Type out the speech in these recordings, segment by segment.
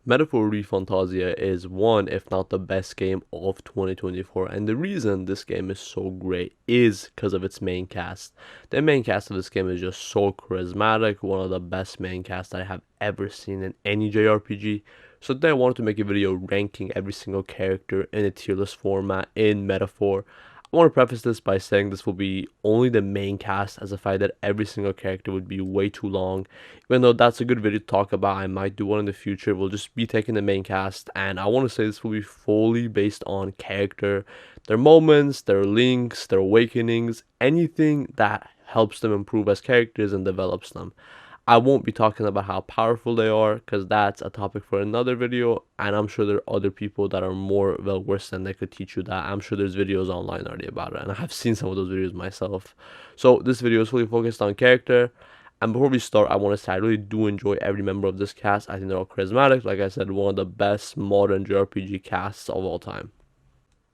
Metaphor Refantazio is one, if not the best game of 2024, and the reason this game is so great is because of its main cast. The main cast of this game is just so charismatic, one of the best main casts I have ever seen in any JRPG. So today I wanted to make a video ranking every single character in a tier list format in Metaphor. I want to preface this by saying this will be only the main cast, as the fact that every single character would be way too long. Even though that's a good video to talk about, I might do one in the future. We'll just be taking the main cast, and I want to say this will be fully based on character, their moments, their links, their awakenings, anything that helps them improve as characters and develops them. I won't be talking about how powerful they are, because that's a topic for another video, and I'm sure there are other people that are more well versed than they could teach you that. I'm sure there's videos online already about it, and I have seen some of those videos myself. So this video is fully focused on character, and before we start, I want to say I really do enjoy every member of this cast. I think they're all charismatic. Like I said, one of the best modern JRPG casts of all time.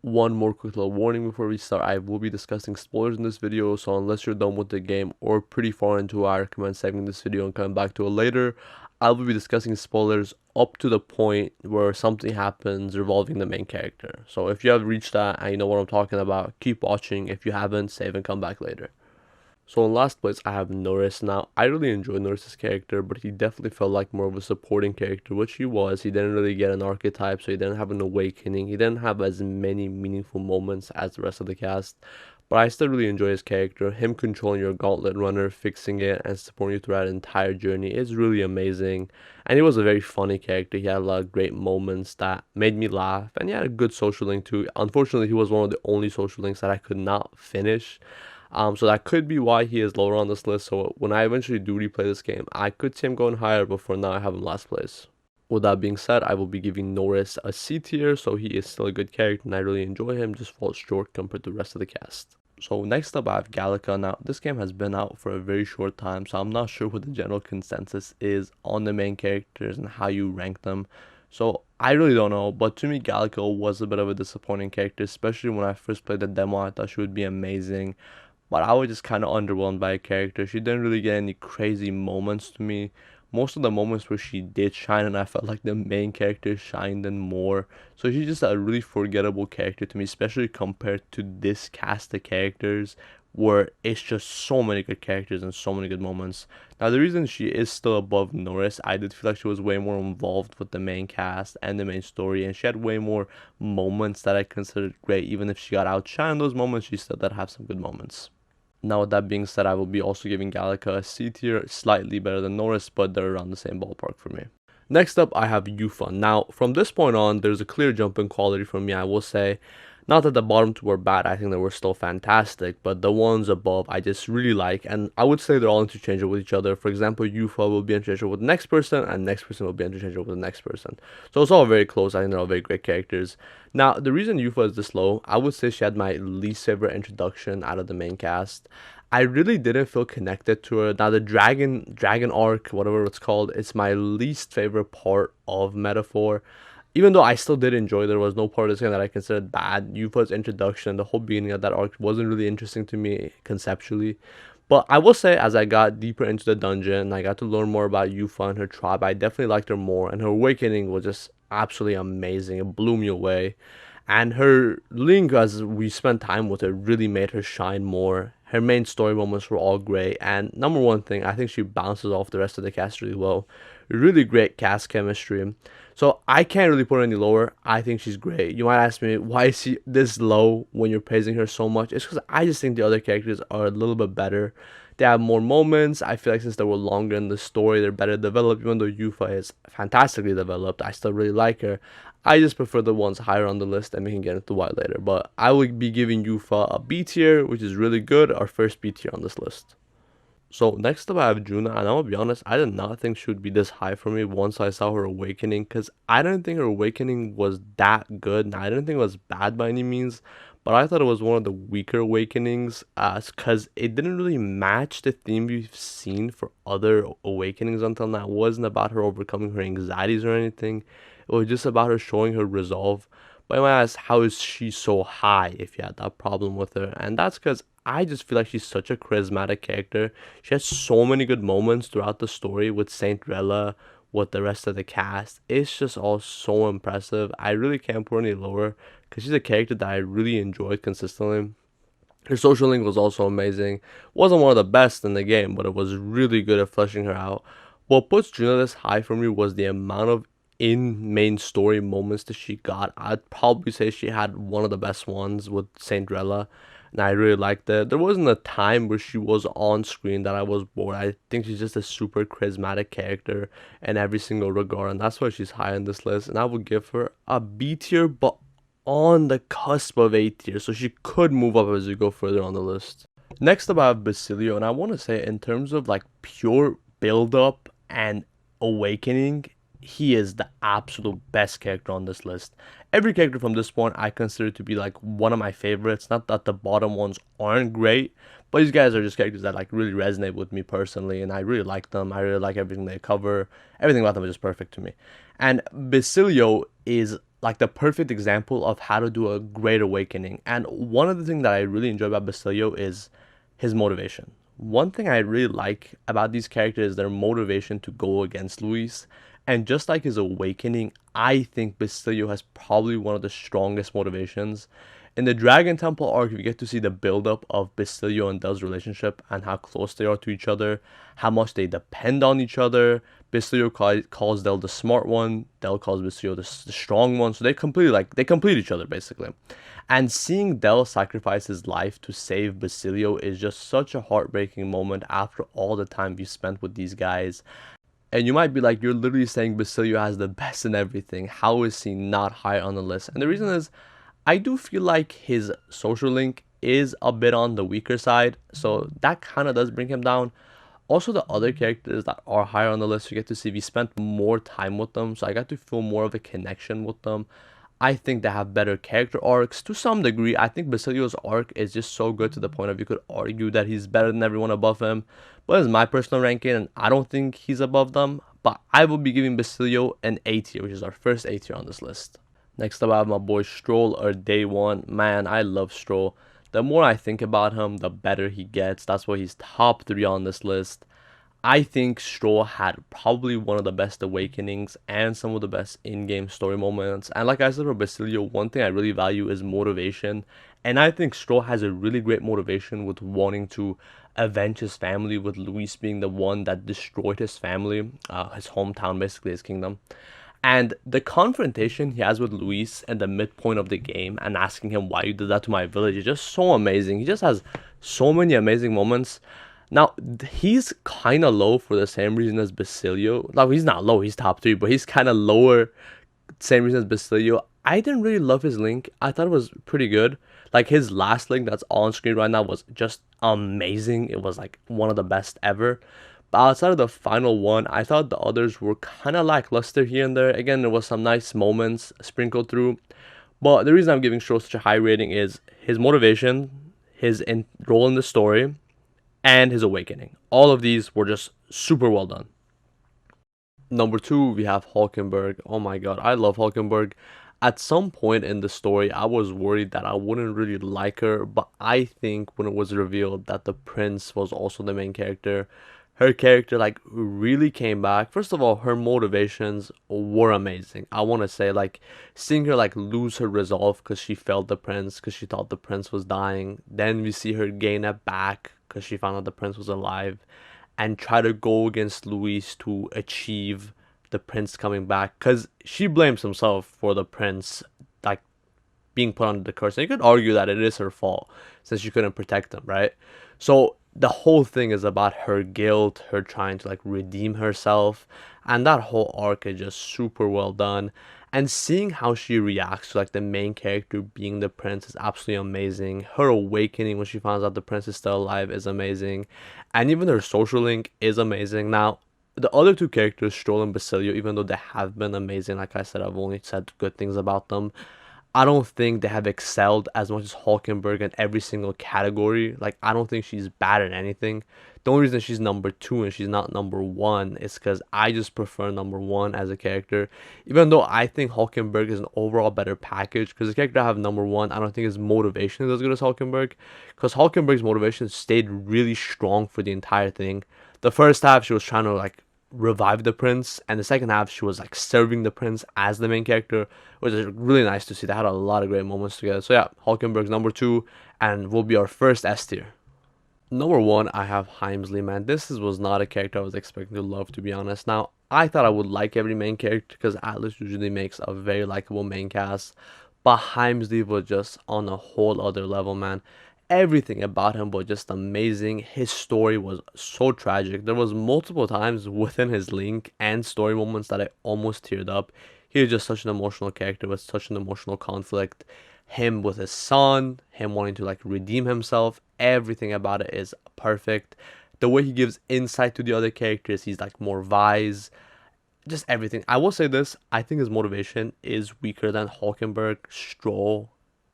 One more quick little warning before we start: I will be discussing spoilers in this video, so unless you're done with the game or pretty far into it, I recommend saving this video and coming back to it later. I will be discussing spoilers up to the point where something happens involving the main character. So if you have reached that and you know what I'm talking about, keep watching. If you haven't, save and come back later. So in last place, I have Neuras. Now, I really enjoyed Neuras' character, but he definitely felt like more of a supporting character, which he was. He didn't really get an archetype, so he didn't have an awakening. He didn't have as many meaningful moments as the rest of the cast. But I still really enjoy his character. Him controlling your gauntlet runner, fixing it, and supporting you throughout the entire journey is really amazing. And he was a very funny character. He had a lot of great moments that made me laugh, and he had a good social link too. Unfortunately, he was one of the only social links that I could not finish. So that could be why he is lower on this list. So when I eventually do replay this game, I could see him going higher, but for now I have him last place. With that being said, I will be giving Neuras a C tier, so he is still a good character and I really enjoy him, just falls short compared to the rest of the cast. So next up I have Galica. Now this game has been out for a very short time, so I'm not sure what the general consensus is on the main characters and how you rank them. So I really don't know, but to me Galica was a bit of a disappointing character, especially when I first played the demo. I thought she would be amazing, but I was just kind of underwhelmed by a character. She didn't really get any crazy moments to me. Most of the moments where she did shine, and I felt like the main character shined in more. So she's just a really forgettable character to me, especially compared to this cast of characters, where it's just so many good characters and so many good moments. Now, the reason she is still above Neuras, I did feel like she was way more involved with the main cast and the main story, and she had way more moments that I considered great. Even if she got outshined in those moments, she still did have some good moments. Now, with that being said, I will be also giving Galica a C tier, slightly better than Neuras, but they're around the same ballpark for me. Next up, I have Eupha. Now, from this point on, there's a clear jump in quality for me, I will say. Not that the bottom two were bad, I think they were still fantastic, but the ones above I just really like, and I would say they're all interchangeable with each other. For example, Eupha will be interchangeable with the next person, and the next person will be interchangeable with the next person. So it's all very close. I think they're all very great characters. Now, the reason Eupha is this low, I would say she had my least favorite introduction out of the main cast. I really didn't feel connected to her. Now, the dragon arc, whatever it's called, it's my least favorite part of Metaphor. Even though I still did enjoy, there was no part of this game that I considered bad. Eupha's introduction, the whole beginning of that arc wasn't really interesting to me conceptually. But I will say, as I got deeper into the dungeon, I got to learn more about Eupha and her tribe. I definitely liked her more, and her awakening was just absolutely amazing. It blew me away. And her link, as we spent time with her, really made her shine more. Her main story moments were all great, and number one thing, I think she bounces off the rest of the cast really well. Really great cast chemistry. So I can't really put her any lower. I think she's great. You might ask me, why is she this low when you're praising her so much? It's because I just think the other characters are a little bit better. They have more moments. I feel like since they were longer in the story, they're better developed. Even though Eupha is fantastically developed, I still really like her. I just prefer the ones higher on the list, and we can get into why later. But I would be giving Eupha a B tier, which is really good. Our first B tier on this list. So next up I have Junah, and I'm gonna be honest, I did not think she would be this high for me once I saw her awakening, because I didn't think her awakening was that good. Now, I didn't think it was bad by any means, but I thought it was one of the weaker awakenings, because it didn't really match the theme we've seen for other awakenings until now. It wasn't about her overcoming her anxieties or anything. It was just about her showing her resolve. But you might ask, how is she so high if you had that problem with her? And that's because I just feel like she's such a charismatic character. She has so many good moments throughout the story with Saint Rella, with the rest of the cast. It's just all so impressive. I really can't put any lower because she's a character that I really enjoyed consistently. Her social link was also amazing. Wasn't one of the best in the game, but it was really good at fleshing her out. What puts Junah this high for me was the amount of in main story moments that she got. I'd probably say she had one of the best ones with Cinderella, and I really liked it. There wasn't a time where she was on screen that I was bored. I think she's just a super charismatic character in every single regard, and that's why she's high on this list. And I would give her a B tier, but on the cusp of A tier, so she could move up as we go further on the list. Next up, I have Basilio, and I want to say in terms of like pure build up and awakening, he is the absolute best character on this list. Every character from this point I consider to be like one of my favorites. Not that the bottom ones aren't great, but these guys are just characters that like really resonate with me personally, and I really like them. I really like everything they cover. Everything about them is just perfect to me. And Basilio is like the perfect example of how to do a great awakening. And one of the things that I really enjoy about Basilio is his motivation. One thing I really like about these characters is their motivation to go against Luis. And just like his awakening, I think Basilio has probably one of the strongest motivations. In the Dragon Temple arc, you get to see the build-up of Basilio and Dell's relationship and how close they are to each other, how much they depend on each other. Basilio calls Dell the smart one, Dell calls Basilio the strong one, so they complete each other basically. And seeing Dell sacrifice his life to save Basilio is just such a heartbreaking moment after all the time you spent with these guys. And you might be like, you're literally saying Basilio has the best in everything. How is he not high on the list? And the reason is, I do feel like his social link is a bit on the weaker side. So that kind of does bring him down. Also, the other characters that are higher on the list, you get to see we spent more time with them. So I got to feel more of a connection with them. I think they have better character arcs to some degree. I think Basilio's arc is just so good to the point of you could argue that he's better than everyone above him. But it's my personal ranking, and I don't think he's above them. But I will be giving Basilio an A tier, which is our first A tier on this list. Next up, I have my boy Strohl, or Day One. Man, I love Strohl. The more I think about him, the better he gets. That's why he's top 3 on this list. I think Strohl had probably one of the best awakenings and some of the best in-game story moments. And like I said for Basilio, one thing I really value is motivation. And I think Strohl has a really great motivation with wanting to avenge his family, with Luis being the one that destroyed his family, his hometown, basically his kingdom. And the confrontation he has with Luis at the midpoint of the game and asking him why you did that to my village is just so amazing. He just has so many amazing moments. Now, he's kind of low for the same reason as Basilio. No, he's not low, he's top 3, but he's kind of lower, same reason as Basilio. I didn't really love his link. I thought it was pretty good. Like, his last link that's on screen right now was just amazing. It was, like, one of the best ever. But outside of the final one, I thought the others were kind of lackluster here and there. Again, there was some nice moments sprinkled through. But the reason I'm giving Strohl such a high rating is his motivation, his role in the story, and his awakening. All of these were just super well done. Number 2, we have Hulkenberg. Oh my god, I love Hulkenberg. At some point in the story, I was worried that I wouldn't really like her, but I think when it was revealed that the prince was also the main character, her character like really came back. First of all, her motivations were amazing. I want to say, like, seeing her like lose her resolve because she felt the prince, because she thought the prince was dying. Then we see her gain it back because she found out the prince was alive, and try to go against Luis to achieve the prince coming back, because she blames himself for the prince like being put under the curse. And you could argue that it is her fault since she couldn't protect him, right? So the whole thing is about her guilt, her trying to like redeem herself, and that whole arc is just super well done. And seeing how she reacts to like the main character being the prince is absolutely amazing. Her awakening when she finds out the prince is still alive is amazing. And even her social link is amazing. Now, the other 2 characters, Strohl and Basilio, even though they have been amazing, like I said, I've only said good things about them. I don't think they have excelled as much as Hulkenberg in every single category. Like, I don't think she's bad at anything. The only reason she's number 2 and she's not number 1 is because I just prefer number 1 as a character. Even though I think Hulkenberg is an overall better package, because the character I have number 1, I don't think his motivation is as good as Hulkenberg. Because Hulkenberg's motivation stayed really strong for the entire thing. The first half, she was trying to like revive the prince, and the second half she was like serving the prince as the main character, which is really nice to see. They had a lot of great moments together. So yeah, Hulkenberg's number 2 and will be our first S tier. Number 1, I have Heismay, man. Was not a character I was expecting to love, to be honest. Now, I thought I would like every main character because Atlas usually makes a very likable main cast, but Heismay was just on a whole other level, man. Everything about him was just amazing. His story was so tragic. There was multiple times within his link and story moments that I almost teared up. He was just such an emotional character with such an emotional conflict. Him with his son, him wanting to like redeem himself, everything about it is perfect. The way he gives insight to the other characters, he's like more wise, just everything. I will say this, I think his motivation is weaker than Hulkenberg, Strohl,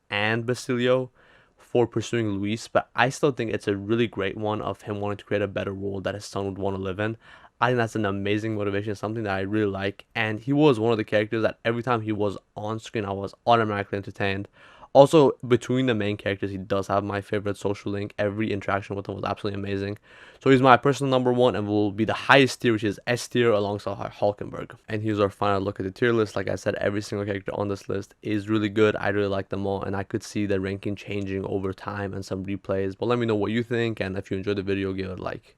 and Basilio for pursuing Luis, but I still think it's a really great one of him wanting to create a better world that his son would want to live in. I think that's an amazing motivation, something that I really like. And he was one of the characters that every time he was on screen, I was automatically entertained. Also, between the main characters, he does have my favorite social link. Every interaction with him was absolutely amazing. So he's my personal number 1 and will be the highest tier, which is S tier alongside Hulkenberg. And here's our final look at the tier list. Like I said, every single character on this list is really good. I really like them all, and I could see the ranking changing over time and some replays. But let me know what you think, and if you enjoyed the video, give it a like.